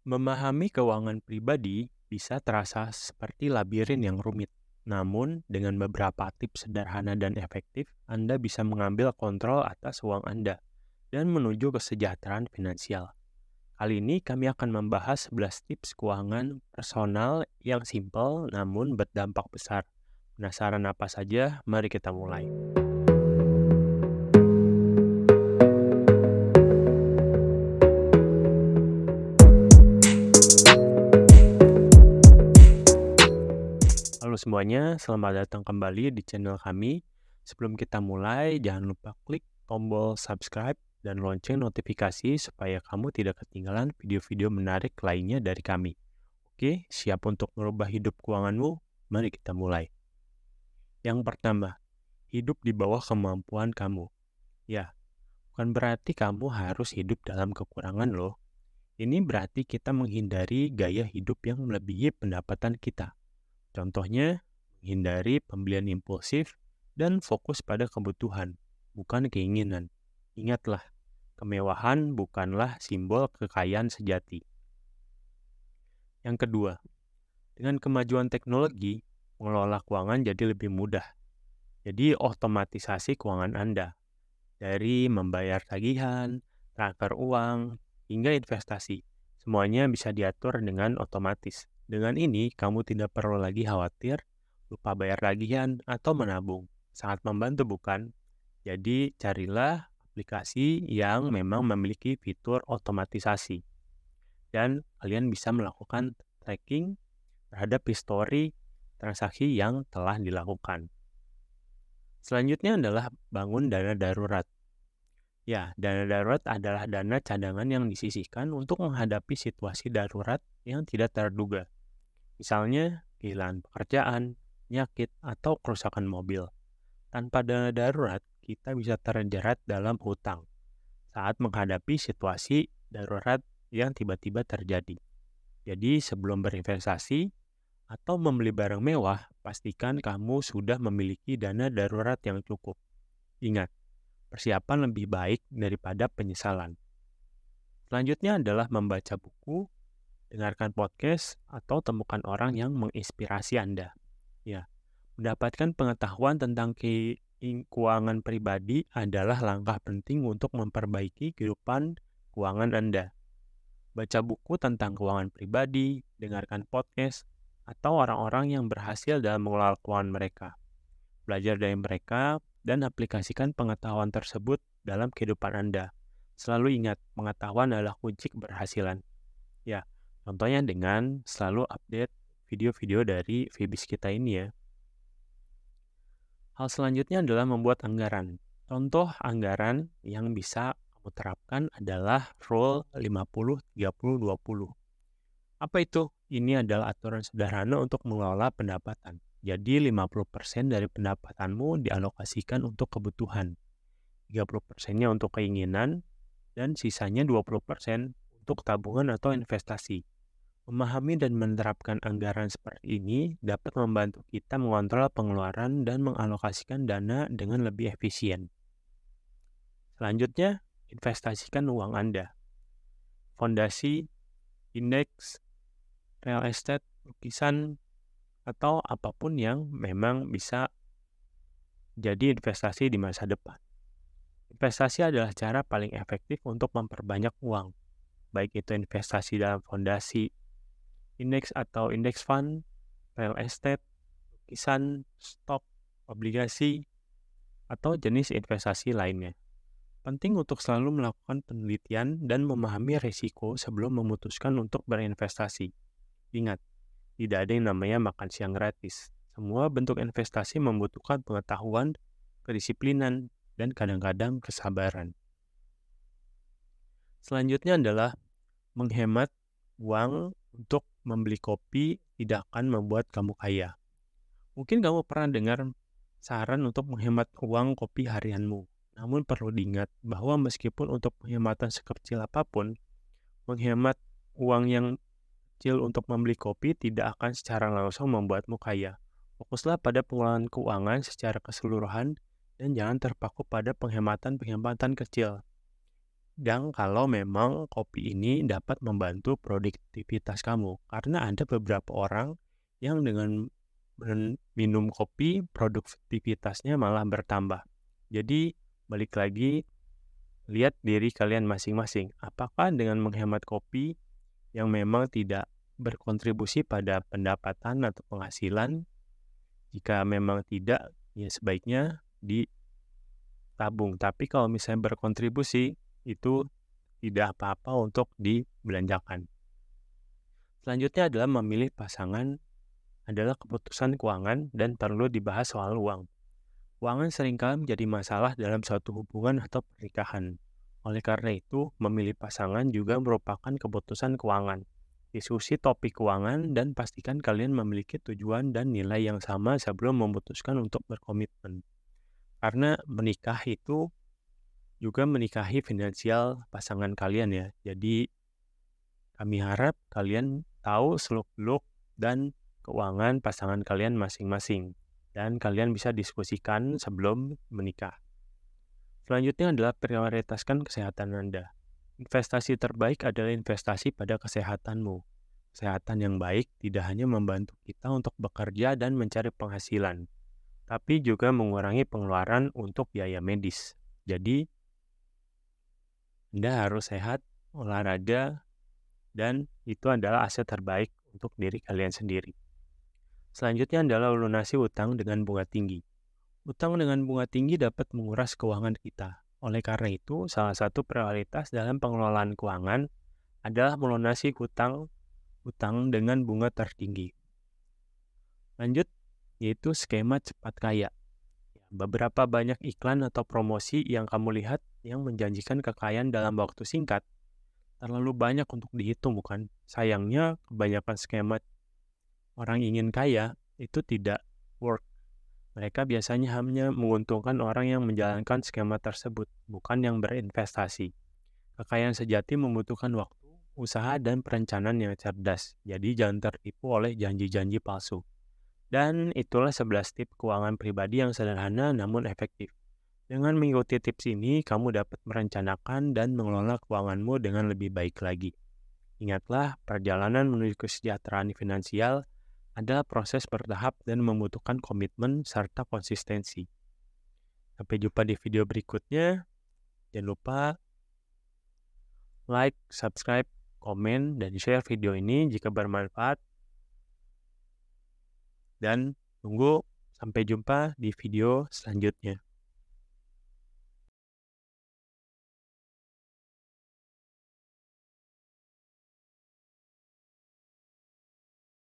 Memahami keuangan pribadi bisa terasa seperti labirin yang rumit. Namun, dengan beberapa tips sederhana dan efektif, Anda bisa mengambil kontrol atas uang Anda dan menuju kesejahteraan finansial. Kali ini kami akan membahas 11 tips keuangan personal yang simpel namun berdampak besar. Penasaran apa saja? Mari kita mulai. Halo semuanya, selamat datang kembali di channel kami. Sebelum kita mulai, jangan lupa klik tombol subscribe dan lonceng notifikasi supaya kamu tidak ketinggalan video-video menarik lainnya dari kami. Oke, siap untuk merubah hidup keuanganmu? Mari kita mulai. Yang pertama, hidup di bawah kemampuan kamu. Ya, bukan berarti kamu harus hidup dalam kekurangan loh. Ini berarti kita menghindari gaya hidup yang melebihi pendapatan kita. Contohnya, menghindari pembelian impulsif dan fokus pada kebutuhan, bukan keinginan. Ingatlah, kemewahan bukanlah simbol kekayaan sejati. Yang kedua, dengan kemajuan teknologi, mengelola keuangan jadi lebih mudah. Jadi otomatisasi keuangan Anda, dari membayar tagihan, transfer uang, hingga investasi. Semuanya bisa diatur dengan otomatis. Dengan ini, kamu tidak perlu lagi khawatir, lupa bayar tagihan, atau menabung. Sangat membantu bukan? Jadi, carilah aplikasi yang memang memiliki fitur otomatisasi. Dan kalian bisa melakukan tracking terhadap histori transaksi yang telah dilakukan. Selanjutnya adalah bangun dana darurat. Ya, dana darurat adalah dana cadangan yang disisihkan untuk menghadapi situasi darurat yang tidak terduga. Misalnya, kehilangan pekerjaan, penyakit, atau kerusakan mobil. Tanpa dana darurat, kita bisa terjerat dalam hutang saat menghadapi situasi darurat yang tiba-tiba terjadi. Jadi, sebelum berinvestasi atau membeli barang mewah, pastikan kamu sudah memiliki dana darurat yang cukup. Ingat, persiapan lebih baik daripada penyesalan. Selanjutnya adalah membaca buku, dengarkan podcast, atau temukan orang yang menginspirasi Anda. Ya, mendapatkan pengetahuan tentang keuangan pribadi adalah langkah penting untuk memperbaiki kehidupan keuangan Anda. Baca buku tentang keuangan pribadi, dengarkan podcast, atau orang-orang yang berhasil dalam mengelola keuangan mereka. Belajar dari mereka dan aplikasikan pengetahuan tersebut dalam kehidupan Anda. Selalu ingat, pengetahuan adalah kunci keberhasilan. Ya, contohnya dengan selalu update video-video dari Fibis kita ini ya. Hal selanjutnya adalah membuat anggaran. Contoh anggaran yang bisa kamu terapkan adalah Rule 50-30-20. Apa itu? Ini adalah aturan sederhana untuk mengelola pendapatan. Jadi 50% dari pendapatanmu dialokasikan untuk kebutuhan, 30%-nya untuk keinginan, dan sisanya 20% untuk tabungan atau investasi. Memahami dan menerapkan anggaran seperti ini dapat membantu kita mengontrol pengeluaran dan mengalokasikan dana dengan lebih efisien. Selanjutnya, investasikan uang Anda. Fondasi, indeks, real estate, lukisan, atau apapun yang memang bisa jadi investasi di masa depan. Investasi adalah cara paling efektif untuk memperbanyak uang, baik itu investasi dalam fondasi, indeks atau indeks fund, real estate, lukisan, stok, obligasi, atau jenis investasi lainnya. Penting untuk selalu melakukan penelitian dan memahami risiko sebelum memutuskan untuk berinvestasi. Ingat, tidak ada yang namanya makan siang gratis. Semua bentuk investasi membutuhkan pengetahuan, kedisiplinan, dan kadang-kadang kesabaran. Selanjutnya adalah menghemat uang untuk membeli kopi tidak akan membuat kamu kaya. Mungkin kamu pernah dengar saran untuk menghemat uang kopi harianmu. Namun perlu diingat bahwa meskipun untuk penghematan sekecil apapun, menghemat uang yang kecil untuk membeli kopi tidak akan secara langsung membuatmu kaya. Fokuslah pada pengelolaan keuangan secara keseluruhan dan jangan terpaku pada penghematan-penghematan kecil. Dan kalau memang kopi ini dapat membantu produktivitas kamu, karena ada beberapa orang yang dengan minum kopi produktivitasnya malah bertambah. Jadi balik lagi, lihat diri kalian masing-masing. Apakah dengan menghemat kopi yang memang tidak berkontribusi pada pendapatan atau penghasilan? Jika memang tidak, ya sebaiknya ditabung. Tapi kalau misalnya berkontribusi, itu tidak apa-apa untuk dibelanjakan. Selanjutnya adalah memilih pasangan adalah keputusan keuangan dan perlu dibahas soal uang. Keuangan seringkali menjadi masalah dalam suatu hubungan atau pernikahan. Oleh karena itu, memilih pasangan juga merupakan keputusan keuangan. Diskusi topik keuangan dan pastikan kalian memiliki tujuan dan nilai yang sama sebelum memutuskan untuk berkomitmen. Karena menikah itu juga menikahi finansial pasangan kalian ya. Jadi kami harap kalian tahu seluk-beluk dan keuangan pasangan kalian masing-masing. Dan kalian bisa diskusikan sebelum menikah. Selanjutnya adalah prioritaskan kesehatan Anda. Investasi terbaik adalah investasi pada kesehatanmu. Kesehatan yang baik tidak hanya membantu kita untuk bekerja dan mencari penghasilan, tapi juga mengurangi pengeluaran untuk biaya medis. Jadi, Anda harus sehat, olahraga, dan itu adalah aset terbaik untuk diri kalian sendiri. Selanjutnya adalah lunasi utang dengan bunga tinggi. Utang dengan bunga tinggi dapat menguras keuangan kita. Oleh karena itu, salah satu prioritas dalam pengelolaan keuangan adalah melunasi utang dengan bunga tertinggi. Lanjut, yaitu skema cepat kaya. Beberapa banyak iklan atau promosi yang kamu lihat yang menjanjikan kekayaan dalam waktu singkat terlalu banyak untuk dihitung, bukan? Sayangnya, kebanyakan skema orang ingin kaya itu tidak work. Mereka biasanya hanya menguntungkan orang yang menjalankan skema tersebut, bukan yang berinvestasi. Kekayaan sejati membutuhkan waktu, usaha, dan perencanaan yang cerdas. Jadi jangan tertipu oleh janji-janji palsu. Dan itulah 11 tips keuangan pribadi yang sederhana namun efektif. Dengan mengikuti tips ini, kamu dapat merencanakan dan mengelola keuanganmu dengan lebih baik lagi. Ingatlah, perjalanan menuju kesejahteraan finansial adalah proses bertahap dan membutuhkan komitmen serta konsistensi. Sampai jumpa di video berikutnya. Jangan lupa like, subscribe, komen, dan share video ini jika bermanfaat. Dan tunggu sampai jumpa di video selanjutnya.